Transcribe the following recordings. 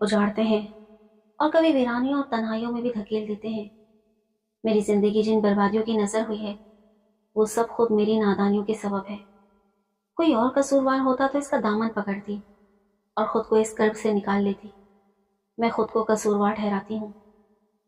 اجاڑتے ہیں اور کبھی ویرانیوں اور تنہائیوں میں بھی دھکیل دیتے ہیں۔ میری زندگی جن بربادیوں کی نظر ہوئی ہے وہ سب خود میری نادانیوں کے سبب ہے۔ کوئی اور قصوروار ہوتا تو اس کا دامن پکڑتی اور خود کو اس کرب سے نکال لیتی۔ میں خود کو قصوروار ٹھہراتی ہوں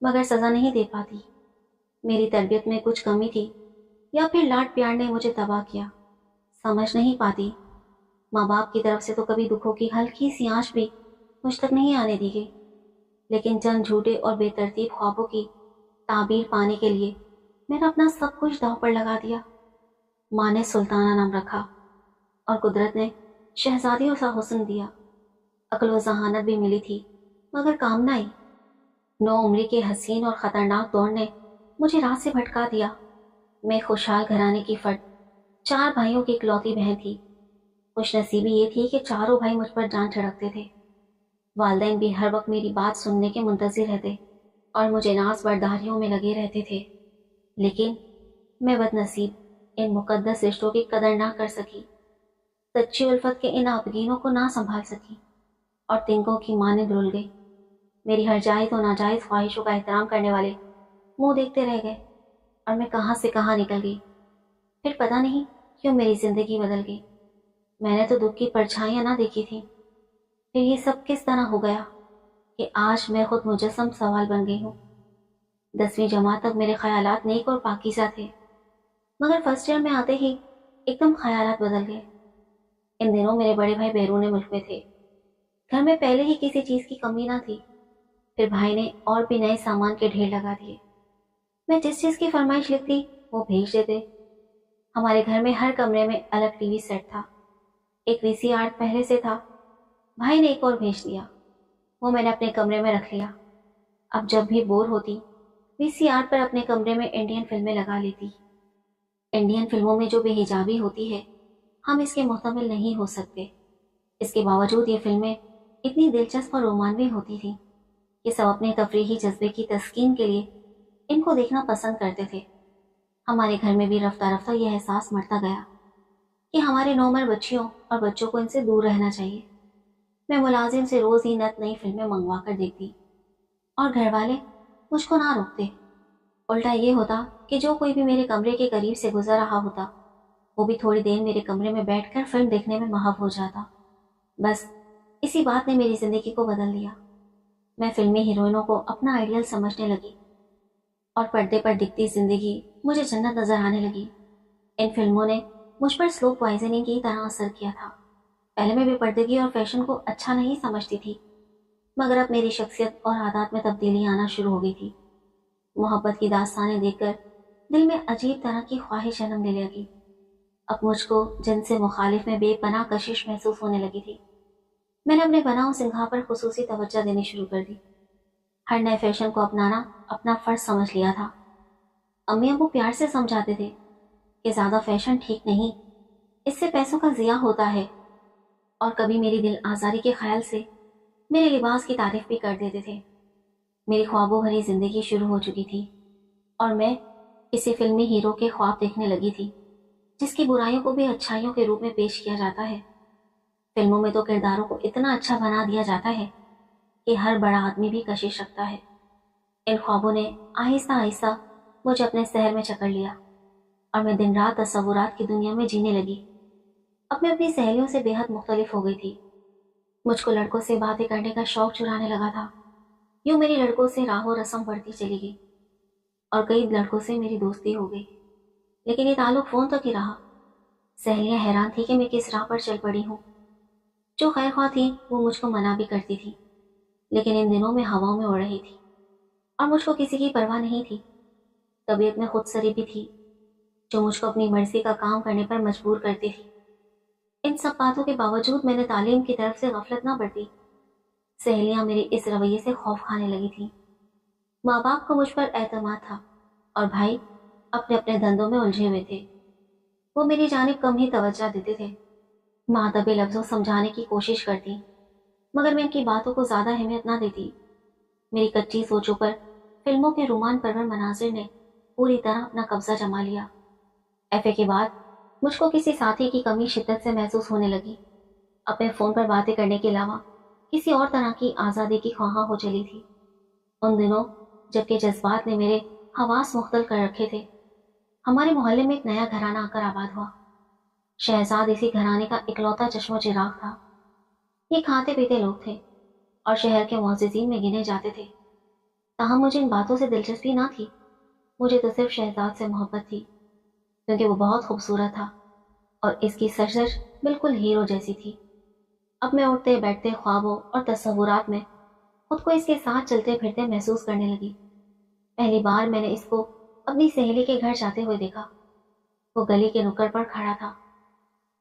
مگر سزا نہیں دے پاتی۔ میری تربیت میں کچھ کمی تھی یا پھر لاڈ پیار نے مجھے تباہ کیا، سمجھ نہیں پاتی۔ ماں باپ کی طرف سے تو کبھی دکھوں کی ہلکی سی آنچ بھی مجھ تک نہیں آنے دی گئی، لیکن چند جھوٹے اور بے ترتیب خوابوں کی تعبیر پانے کے لیے میں نے اپنا سب کچھ داؤ پر لگا دیا۔ ماں نے سلطانہ نام رکھا اور قدرت نے شہزادیوں سا حسن دیا۔ عقل و ذہانت بھی ملی تھی مگر کام نہ آئی۔ نو عمری کے حسین اور خطرناک دور نے مجھے راہ سے بھٹکا دیا۔ میں خوشحال گھرانے کی فرد، 4 بھائیوں کی اکلوتی بہن تھی۔ خوش نصیبی یہ تھی کہ چاروں بھائی مجھ پر جان چھڑکتے تھے۔ والدین بھی ہر وقت میری بات سننے کے منتظر رہتے اور مجھے ناز برداریوں میں لگے رہتے تھے، لیکن میں بد نصیب ان مقدس رشتوں کی قدر نہ کر سکی، سچی الفت کے ان آبگینوں کو نہ سنبھال سکی اور تنکوں کی مانند رول گئی۔ میری ہر جائز و ناجائز خواہشوں کا احترام کرنے والے منہ دیکھتے رہ گئے اور میں کہاں سے کہاں نکل گئی۔ پھر پتہ نہیں کیوں میری زندگی بدل گئی۔ میں نے تو دکھ کی پرچھائیاں نہ دیکھی تھیں۔ پھر یہ سب کس طرح ہو گیا کہ آج میں خود مجسم سوال بن گئی ہوں۔ 10ویں جماعت تک میرے خیالات نیک اور پاکیزہ تھے مگر فرسٹ ایئر میں آتے ہی ایک دم خیالات بدل گئے۔ ان دنوں میرے بڑے بھائی بیرون ملک میں تھے۔ گھر میں پہلے ہی کسی چیز کی کمی نہ تھی، پھر بھائی نے اور بھی نئے سامان کے ڈھیر لگا دیے۔ میں جس چیز کی فرمائش لکھتی وہ بھیج دیتے۔ ہمارے گھر میں ہر کمرے میں الگ ٹی وی سیٹ تھا۔ ایک VCR پہلے سے تھا، بھائی نے ایک اور بھیج دیا، وہ میں نے اپنے کمرے میں رکھ لیا۔ اب جب بھی بور ہوتی VCR پر اپنے کمرے میں انڈین فلمیں لگا لیتی۔ انڈین فلموں میں جو بے حجابی ہوتی ہے ہم اس کے محتمل نہیں ہو سکتے۔ اس کے باوجود یہ فلمیں اتنی دلچسپ اور رومانوی ہوتی تھیں کہ سب اپنے تفریحی جذبے کی تسکین کے لیے ان کو دیکھنا پسند کرتے تھے۔ ہمارے گھر میں بھی رفتہ رفتہ یہ احساس مرتا گیا کہ ہمارے نوعمر بچیوں اور بچوں کو ان سے دور رہنا چاہیے۔ میں ملازم سے روز ہی نت نئی فلمیں منگوا کر دیکھتی اور گھر والے مجھ کو نہ روکتے۔ الٹا یہ ہوتا کہ جو کوئی بھی میرے کمرے کے قریب سے گزر رہا ہوتا وہ بھی تھوڑی دیر میرے کمرے میں بیٹھ کر فلم دیکھنے میں محو ہو جاتا۔ بس اسی بات نے میری زندگی کو بدل دیا۔ میں فلمی ہیروئنوں کو اپنا آئیڈیل سمجھنے لگی اور پردے پر دکھتی زندگی مجھے جنت نظر آنے لگی۔ ان فلموں نے مجھ پر سلو پوائزننگ کی طرح اثر کیا تھا۔ پہلے میں بے پردگی اور فیشن کو اچھا نہیں سمجھتی تھی مگر اب میری شخصیت اور عادات میں تبدیلی آنا شروع ہو گئی تھی۔ محبت کی داستانیں دیکھ کر دل میں عجیب طرح کی خواہش جنم لے لگی۔ اب مجھ کو جن سے مخالف میں بے پناہ کشش محسوس ہونے لگی تھی۔ میں نے اپنے بناؤ سنگھا پر خصوصی توجہ دینی شروع کر دی۔ ہر نئے فیشن کو اپنانا اپنا فرض سمجھ لیا تھا۔ امی ابو پیار سے سمجھاتے تھے کہ زیادہ فیشن ٹھیک نہیں، اس سے پیسوں کا ضیاع ہوتا ہے، اور کبھی میری دل آزاری کے خیال سے میرے لباس کی تعریف بھی کر دیتے تھے۔ میری خوابوں بھری زندگی شروع ہو چکی تھی اور میں کسی فلمی ہیرو کے خواب دیکھنے لگی تھی جس کی برائیوں کو بھی اچھائیوں کے روپ میں پیش کیا جاتا ہے۔ فلموں میں تو کرداروں کو اتنا اچھا بنا دیا جاتا ہے کہ ہر بڑا آدمی بھی کشش رکھتا ہے۔ ان خوابوں نے آہستہ آہستہ مجھے اپنے سحر میں جکڑ لیا اور میں دن رات تصورات کی دنیا میں جینے لگی۔ اب میں اپنی سہیلیوں سے بے حد مختلف ہو گئی تھی۔ مجھ کو لڑکوں سے باتیں کرنے کا شوق چرانے لگا تھا۔ یوں میری لڑکوں سے راہ و رسم بڑھتی چلی گئی اور کئی لڑکوں سے میری دوستی ہو گئی، لیکن یہ تعلق فون تک ہی رہا۔ سہیلیاں حیران تھی کہ میں کس راہ پر چل پڑی ہوں۔ جو خیر خواہ تھی وہ مجھ کو منع بھی کرتی تھی، لیکن ان دنوں میں ہواؤں میں اڑ رہی تھی اور مجھ کو کسی کی پرواہ نہیں تھی۔ طبیعت میں خود سری بھی تھی جو مجھ کو اپنی مرضی کا کام کرنے پر مجبور کرتی تھی۔ ان سب باتوں کے باوجود میں نے تعلیم کی طرف سے غفلت نہ برتی۔ سہیلیاں میرے اس رویے سے خوف کھانے لگی تھیں۔ ماں باپ کو مجھ پر اعتماد تھا اور بھائی اپنے اپنے دھندوں میں الجھے ہوئے تھے۔ وہ میری جانب کم ہی توجہ دیتے تھے۔ ماں دبے لفظوں سمجھانے کی کوشش کرتی مگر میں ان کی باتوں کو زیادہ اہمیت نہ دیتی۔ میری کچی سوچوں پر فلموں کے رومان پرور مناظر نے پوری طرح اپنا قبضہ جما لیا۔ FA کے بعد مجھ کو کسی ساتھی کی کمی شدت سے محسوس ہونے لگی۔ اپنے فون پر باتیں کرنے کے علاوہ کسی اور طرح کی آزادی کی خواہاں ہو چلی تھی۔ ان دنوں جبکہ جذبات نے میرے حواس مختل کر رکھے تھے، ہمارے محلے میں ایک نیا گھرانہ آ کر آباد ہوا۔ شہزاد اسی گھرانے کا اکلوتا چشم و چراغ تھا۔ یہ کھاتے پیتے لوگ تھے اور شہر کے معززین میں گنے جاتے تھے، تاہم مجھے ان باتوں سے دلچسپی نہ تھی۔ مجھے تو صرف شہزاد سے محبت تھی، کیونکہ وہ بہت خوبصورت تھا اور اس کی سرزش بالکل ہیرو جیسی تھی۔ اب میں اٹھتے بیٹھتے خوابوں اور تصورات میں خود کو اس کے ساتھ چلتے پھرتے محسوس کرنے لگی۔ پہلی بار میں نے اس کو اپنی سہیلی کے گھر جاتے ہوئے دیکھا۔ وہ گلی کے نکڑ پر کھڑا تھا،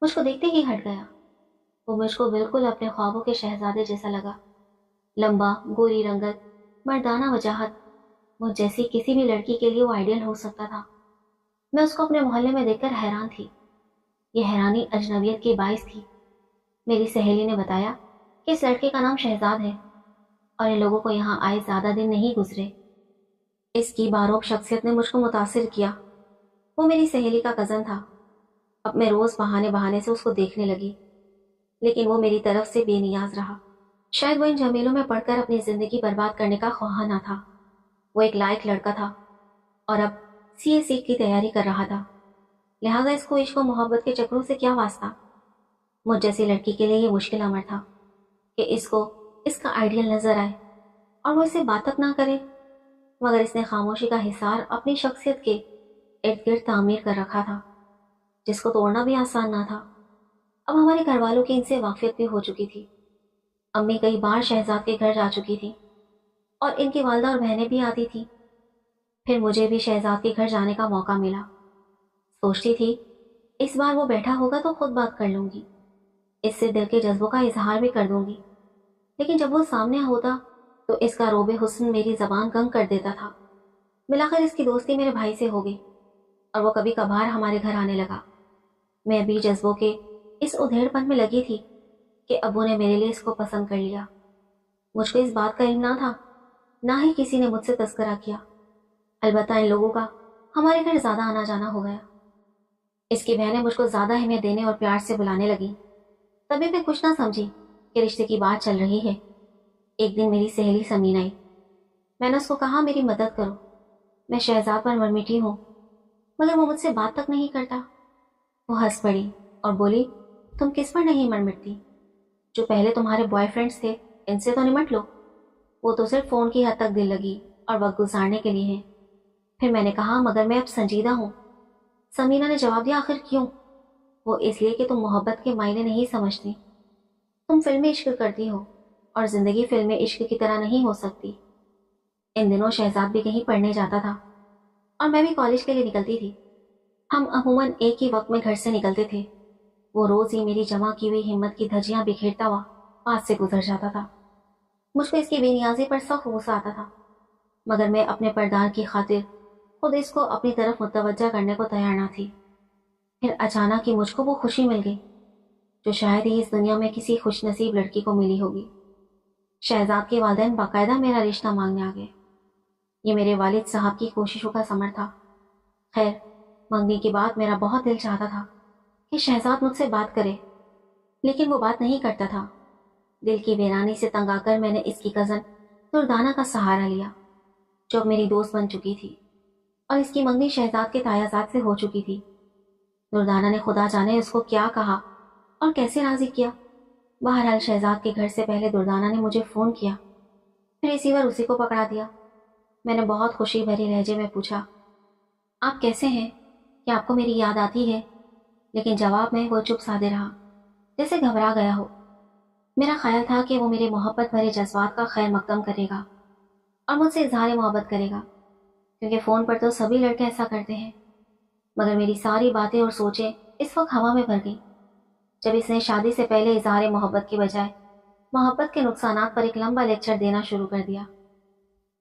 مجھ کو دیکھتے ہی ہٹ گیا۔ وہ مجھ کو بالکل اپنے خوابوں کے شہزادے جیسا لگا، لمبا، گوری رنگت، مردانہ وجاہت، مجھ جیسی کسی بھی لڑکی کے لیے وہ آئیڈیل ہو سکتا تھا۔ میں اس کو اپنے محلے میں دیکھ کر حیران تھی۔ یہ حیرانی اجنبیت کی باعث تھی۔ میری سہیلی نے بتایا کہ اس لڑکے کا نام شہزاد ہے اور ان لوگوں کو یہاں آئے زیادہ دن نہیں گزرے۔ اس کی باروب شخصیت نے مجھ کو متاثر کیا۔ وہ میری سہیلی کا کزن تھا۔ اب میں روز بہانے بہانے سے اس کو دیکھنے لگی، لیکن وہ میری طرف سے بے نیاز رہا۔ شاید وہ ان جھمیلوں میں پڑھ کر اپنی زندگی برباد کرنے کا خواہاں نہ تھا۔ وہ ایک لائق لڑکا تھا اور اب سی اے سیٹ کی تیاری کر رہا تھا، لہٰذا اس کو عشق و محبت کے چکروں سے کیا واسطہ۔ مجھ جیسی لڑکی کے لیے یہ مشکل امر تھا کہ اس کو اس کا آئیڈیل نظر آئے اور وہ اسے بات تک نہ کرے، مگر اس نے خاموشی کا حصار اپنی شخصیت کے ارد گرد تعمیر کر رکھا تھا، جس کو توڑنا بھی آسان نہ تھا۔ اب ہمارے گھر والوں کی ان سے واقفیت بھی ہو چکی تھی۔ امی کئی بار شہزاد کے گھر جا چکی تھی اور ان کی والدہ اور بہنیں بھی آتی تھیں۔ پھر مجھے بھی شہزاد کے گھر جانے کا موقع ملا۔ سوچتی تھی اس بار وہ بیٹھا ہوگا تو خود بات کر لوں گی، اس سے دل کے جذبوں کا اظہار بھی کر دوں گی، لیکن جب وہ سامنے ہوتا تو اس کا روب حسن میری زبان گنگ کر دیتا تھا۔ بالآخر اس کی دوستی میرے بھائی سے ہو گئی اور وہ کبھی کبھار ہمارے گھر آنے لگا۔ میں بھی جذبوں کے اس ادھیڑ پن میں لگی تھی کہ ابو نے میرے لیے اس کو پسند کر لیا۔ مجھ کو اس بات کا علم نہ تھا، نہ ہی کسی نے مجھ سے تذکرہ کیا، البتہ ان لوگوں کا ہمارے گھر زیادہ آنا جانا ہو گیا۔ اس کی بہنیں مجھ کو زیادہ اہمیت دینے اور پیار سے بلانے لگیں۔ تبھی میں کچھ نہ سمجھی کہ رشتے کی بات چل رہی ہے۔ ایک دن میری سہیلی سمین آئی۔ میں نے اس کو کہا میری مدد کرو، میں شہزاد پر مرمیٹی ہوں، مگر وہ مجھ سے بات تک نہیں کرتا۔ وہ ہنس پڑی اور بولی تم کس پر نہیں مرمٹتی؟ جو پہلے تمہارے بوائے فرینڈس تھے ان سے تو نمٹ لو، وہ تو صرف فون کی حد تک دل لگی اور وقت گزارنے کے لیے ہیں۔ پھر میں نے کہا مگر میں اب سنجیدہ ہوں۔ سمینہ نے جواب دیا آخر کیوں؟ وہ اس لیے کہ تم محبت کے معنی نہیں سمجھتی۔ تم فلمی عشق کرتی ہو اور زندگی فلم عشق کی طرح نہیں ہو سکتی۔ ان دنوں شہزاد بھی کہیں پڑھنے جاتا تھا اور میں بھی کالج کے لیے نکلتی تھی۔ ہم عموماً ایک ہی وقت میں گھر سے نکلتے تھے۔ وہ روز ہی میری جمع کی ہوئی ہمت کی دھجیاں بکھیرتا ہوا پاس سے گزر جاتا تھا۔ مجھ کو اس کی بے نیازی پر سخت غصہ آتا تھا، مگر میں اپنے پردار کی خاطر خود اس کو اپنی طرف متوجہ کرنے کو تیار نہ تھی۔ پھر اچانک ہی مجھ کو وہ خوشی مل گئی جو شاید ہی اس دنیا میں کسی خوش نصیب لڑکی کو ملی ہوگی۔ شہزاد کے والدین باقاعدہ میرا رشتہ مانگنے آ گئے۔ یہ میرے والد صاحب کی کوششوں کا ثمر تھا۔ خیر، منگنی کے بعد میرا بہت دل چاہتا تھا کہ شہزاد مجھ سے بات کرے، لیکن وہ بات نہیں کرتا تھا۔ دل کی ویرانی سے تنگ آ کر میں نے اس کی کزن دردانہ کا سہارا لیا، جو اب میری دوست بن چکی تھی، اور اس کی منگنی شہزاد کے تایازات سے ہو چکی تھی۔ دردانہ نے خدا جانے اس کو کیا کہا اور کیسے راضی کیا۔ بہرحال شہزاد کے گھر سے پہلے دردانہ نے مجھے فون کیا، پھر اسی بار اسی کو پکڑا دیا۔ میں نے بہت خوشی بھری لہجے میں پوچھا آپ کیسے ہیں، کیا آپ کو میری یاد آتی ہے؟ لیکن جواب میں وہ چپ سادے رہا، جیسے گھبرا گیا ہو۔ میرا خیال تھا کہ وہ میرے محبت بھرے جذبات کا خیر مقدم کرے گا اور مجھ سے اظہار محبت کرے گا، کیونکہ فون پر تو سبھی لڑکے ایسا کرتے ہیں۔ مگر میری ساری باتیں اور سوچیں اس وقت ہوا میں بھر گئی جب اس نے شادی سے پہلے اظہار محبت کی بجائے محبت کے نقصانات پر ایک لمبا لیکچر دینا شروع کر دیا۔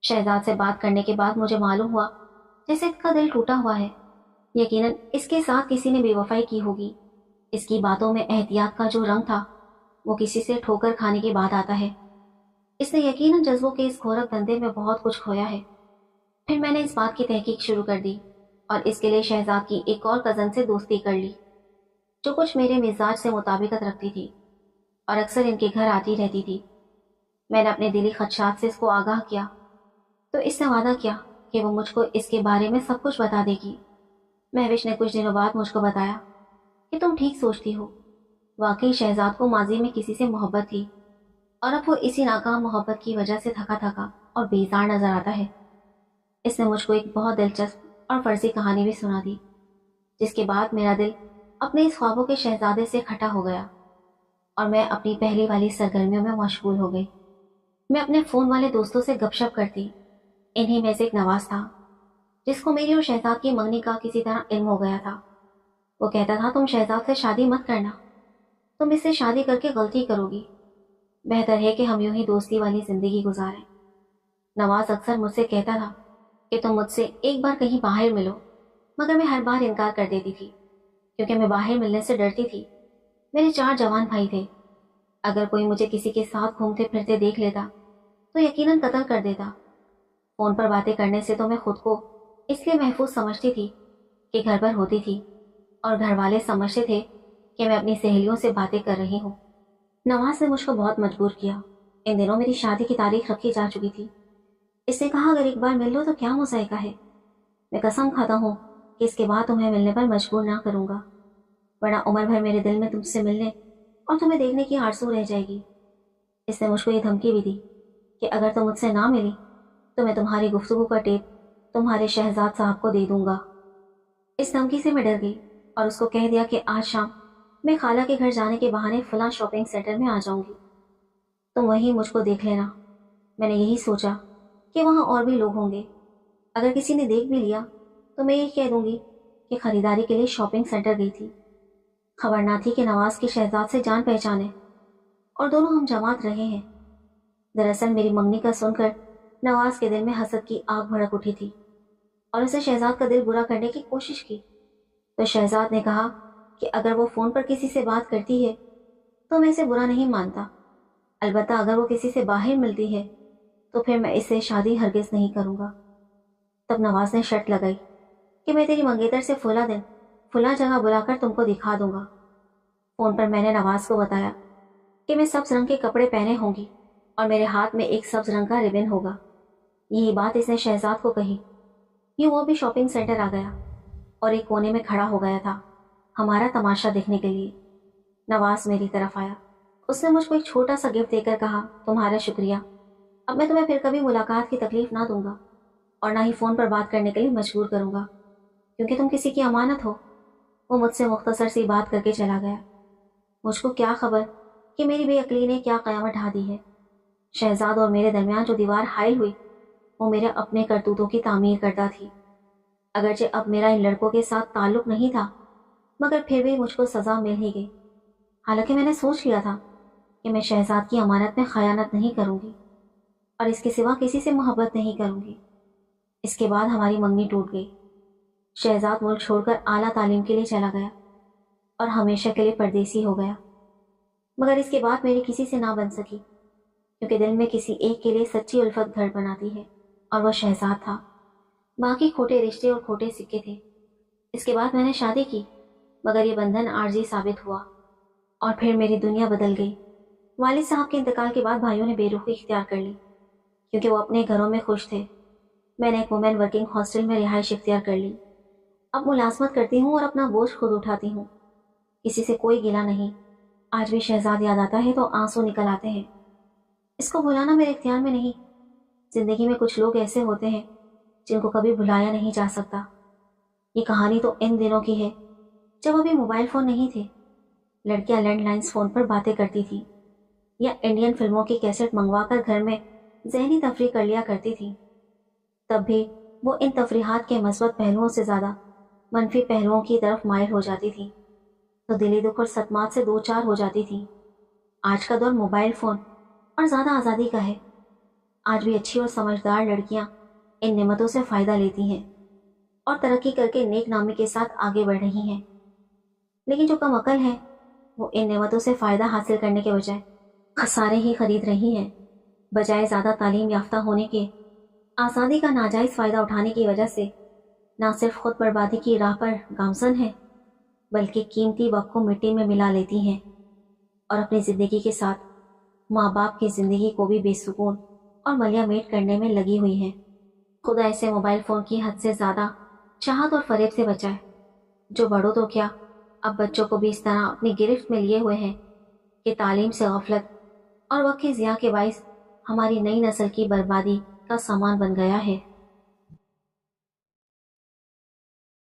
شہزاد سے بات کرنے کے بعد مجھے معلوم ہوا جیسے اس کا دل ٹوٹا ہوا ہے۔ یقیناً اس کے ساتھ کسی نے بے وفائی کی ہوگی۔ اس کی باتوں میں احتیاط کا جو رنگ تھا وہ کسی سے ٹھوکر کھانے کے بعد آتا ہے۔ اس نے یقیناً جذبوں کے اس گھورک دھندے میں بہت کچھ کھویا ہے۔ پھر میں نے اس بات کی تحقیق شروع کر دی اور اس کے لیے شہزاد کی ایک اور کزن سے دوستی کر لی جو کچھ میرے مزاج سے مطابقت رکھتی تھی۔ اور اکثر ان کے گھر آتی رہتی تھی۔ میں نے اپنے دلی خدشات سے اس کو آگاہ کیا تو اس نے وعدہ کیا کہ وہ مجھ کو اس کے بارے میں سب کچھ بتا دے گی۔ مہوش نے کچھ دنوں بعد مجھ کو بتایا کہ تم ٹھیک سوچتی ہو، واقعی شہزاد کو ماضی میں کسی سے محبت تھی اور اب وہ اسی ناکام محبت کی وجہ سے تھکا تھکا اور بیزار نظر آتا ہے۔ اس نے مجھ کو ایک بہت دلچسپ اور فرضی کہانی بھی سنا دی، جس کے بعد میرا دل اپنے اس خوابوں کے شہزادے سے کھٹا ہو گیا اور میں اپنی پہلی والی سرگرمیوں میں مشغول ہو گئی۔ میں اپنے فون والے دوستوں سے گپ شپ کرتی۔ انہی میں سے ایک نواز تھا جس کو میری اور شہزاد کی منگنی کا کسی طرح علم ہو گیا تھا۔ وہ کہتا تھا تم شہزاد سے شادی مت کرنا، تم اس سے شادی کر کے غلطی کرو گی، بہتر ہے کہ ہم یوں ہی دوستی والی زندگی گزاریں۔ نواز اکثر مجھ سے کہتا تھا کہ تم مجھ سے ایک بار کہیں باہر ملو، مگر میں ہر بار انکار کر دیتی تھی کیونکہ میں باہر ملنے سے ڈرتی تھی۔ میرے 4 جوان بھائی تھے، اگر کوئی مجھے کسی کے ساتھ گھومتے پھرتے دیکھ لیتا تو یقیناً قتل کر دیتا۔ فون پر باتیں کرنے سے تو میں خود کو اس لیے محفوظ سمجھتی تھی کہ گھر پر ہوتی تھی اور گھر والے سمجھتے تھے کہ میں اپنی سہیلیوں سے باتیں کر رہی ہوں۔ نواز نے مجھ کو بہت مجبور کیا۔ ان دنوں میری شادی کی تاریخ رکھی جا چکی تھی۔ اس نے کہا اگر ایک بار مل لو تو کیا مذائقہ ہے، میں قسم کھاتا ہوں کہ اس کے بعد تمہیں ملنے پر مجبور نہ کروں گا، ورنہ عمر بھر میرے دل میں تم سے ملنے اور تمہیں دیکھنے کی آرزو رہ جائے گی۔ اس نے مجھ کو یہ دھمکی بھی دی کہ اگر تم مجھ سے نہ ملی تو میں تمہاری گفتگو کا ٹیپ تمہارے شہزاد صاحب کو دے دوں گا۔ اس دھمکی سے میں ڈر گئی اور اس کو کہہ دیا کہ آج شام میں خالہ کے گھر جانے کے بہانے فلاں شاپنگ سینٹر میں آ جاؤں گی، تم وہیں مجھ کو دیکھ لینا۔ میں نے یہی سوچا کہ وہاں اور بھی لوگ ہوں گے، اگر کسی نے دیکھ بھی لیا تو میں یہ کہہ دوں گی کہ خریداری کے لیے شاپنگ سینٹر گئی تھی۔ خبر نہ تھی کہ نواز کے شہزاد سے جان پہچانے اور دونوں ہم جماعت رہے ہیں۔ دراصل میری منگنی کا سن کر نواز کے دل میں حسد کی آگ بھڑک اٹھی تھی اور اسے شہزاد کا دل برا کرنے کی کوشش کی، تو شہزاد نے کہا کہ اگر وہ فون پر کسی سے بات کرتی ہے تو میں اسے برا نہیں مانتا، البتہ اگر وہ کسی سے باہر ملتی ہے تو پھر میں اس سے شادی ہرگز نہیں کروں گا۔ تب نواز نے شرط لگائی کہ میں تیری منگیتر سے فلاں دن فلاں جگہ بلا کر تم کو دکھا دوں گا۔ فون پر میں نے نواز کو بتایا کہ میں سبز رنگ کے کپڑے پہنے ہوں گی اور میرے ہاتھ میں ایک سبز رنگ کا ربن ہوگا۔ یہی بات اس نے شہزاد کو کہی۔ یوں وہ بھی شاپنگ سینٹر آ گیا اور ایک کونے میں کھڑا ہو گیا تھا ہمارا تماشا دیکھنے کے لیے۔ نواز میری طرف آیا، اس نے مجھ کو ایک چھوٹا سا گفٹ دے کر کہا تمہارا شکریہ، اب میں تمہیں پھر کبھی ملاقات کی تکلیف نہ دوں گا اور نہ ہی فون پر بات کرنے کے لیے مجبور کروں گا کیونکہ تم کسی کی امانت ہو۔ وہ مجھ سے مختصر سی بات کر کے چلا گیا۔ مجھ کو کیا خبر کہ میری بے عقلی نے کیا قیامت ڈھا دی ہے۔ شہزاد اور میرے درمیان جو دیوار حائل ہوئی وہ میرے اپنے کرتوتوں کی تعمیر کرتا تھی۔ اگرچہ اب میرا ان لڑکوں کے ساتھ تعلق نہیں تھا مگر پھر بھی مجھ کو سزا مل ہی گئی، حالانکہ میں نے سوچ لیا تھا کہ میں شہزاد کی امانت میں خیانت نہیں کروں گی اور اس کے سوا کسی سے محبت نہیں کروں گی۔ اس کے بعد ہماری منگنی ٹوٹ گئی۔ شہزاد ملک چھوڑ کر اعلیٰ تعلیم کے لیے چلا گیا اور ہمیشہ کے لیے پردیسی ہو گیا، مگر اس کے بعد میری کسی سے نہ بن سکی کیونکہ دل میں کسی ایک کے لیے سچی الفت گھر بناتی ہے اور وہ شہزاد تھا، باقی کھوٹے رشتے اور کھوٹے سکے تھے۔ اس کے بعد میں نے شادی کی مگر یہ بندھن عارضی ثابت ہوا اور پھر میری دنیا بدل گئی۔ والد صاحب کے انتقال کے بعد بھائیوں نے بے رخی اختیار کر لی کیونکہ وہ اپنے گھروں میں خوش تھے۔ میں نے ایک وومن ورکنگ ہاسٹل میں رہائش اختیار کر لی۔ اب ملازمت کرتی ہوں اور اپنا بوجھ خود اٹھاتی ہوں، کسی سے کوئی گلہ نہیں۔ آج بھی شہزاد یاد آتا ہے تو آنسو نکل آتے ہیں۔ اس کو بھلانا میرے اختیار میں نہیں۔ زندگی میں کچھ لوگ ایسے ہوتے ہیں جن کو کبھی بھلایا نہیں جا سکتا۔ یہ کہانی تو ان دنوں کی ہے جب ابھی موبائل فون نہیں تھے۔ لڑکیاں لینڈ لائنز فون پر باتیں کرتی تھیں یا انڈین فلموں کی کیسٹ منگوا کر گھر میں ذہنی تفریح کر لیا کرتی تھیں۔ تب بھی وہ ان تفریحات کے مثبت پہلوؤں سے زیادہ منفی پہلوؤں کی طرف مائل ہو جاتی تھیں تو دلی دکھ اور صدمات سے دو چار ہو جاتی تھیں۔ آج کا دور موبائل فون اور زیادہ آزادی کا ہے۔ آج بھی اچھی اور سمجھدار لڑکیاں ان نعمتوں سے فائدہ لیتی ہیں اور ترقی کر کے نیک نامی کے ساتھ آگے بڑھ رہی ہیں، لیکن جو کم عقل ہیں وہ ان نعمتوں سے فائدہ حاصل کرنے کے بجائے خسارے ہی خرید رہی ہیں۔ بجائے زیادہ تعلیم یافتہ ہونے کے آزادی کا ناجائز فائدہ اٹھانے کی وجہ سے نہ صرف خود بربادی کی راہ پر گامزن ہیں بلکہ قیمتی وقت کو مٹی میں ملا لیتی ہیں اور اپنی زندگی کے ساتھ ماں باپ کی زندگی کو بھی بے سکون اور ملیا میٹ کرنے میں لگی ہوئی ہیں۔ خدا ایسے موبائل فون کی حد سے زیادہ چاہت اور فریب سے بچائے، جو بڑوں تو کیا اب بچوں کو بھی اس طرح اپنی گرفت میں لیے ہوئے ہیں کہ تعلیم سے غفلت اور وقت کی ضیاع کے باعث ہماری نئی نسل کی بربادی کا سامان بن گیا ہے۔